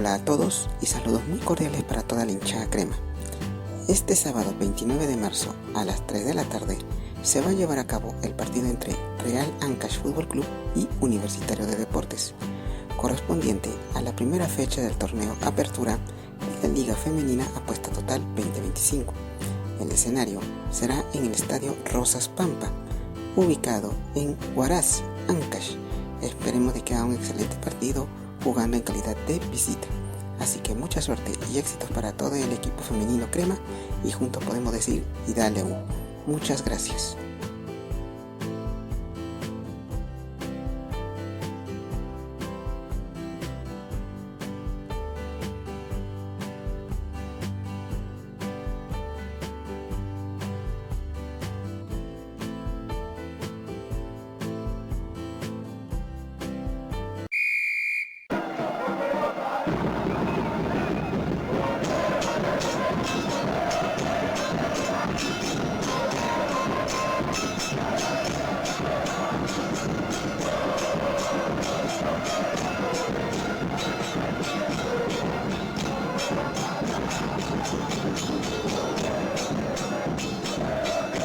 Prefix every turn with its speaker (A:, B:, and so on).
A: Hola a todos y saludos muy cordiales para toda la hinchada crema. Este sábado 29 de marzo a las 3 de la tarde se va a llevar a cabo el partido entre Real Ancash Fútbol Club y Universitario de Deportes, correspondiente a la primera fecha del torneo Apertura de la Liga Femenina Apuesta Total 2025. El escenario será en el estadio Rosas Pampa, ubicado en Huaraz, Ancash. Esperemos de que haga un excelente partido jugando en calidad de visita. Así que mucha suerte y éxitos para todo el equipo femenino crema y juntos podemos decir y dale muchas gracias.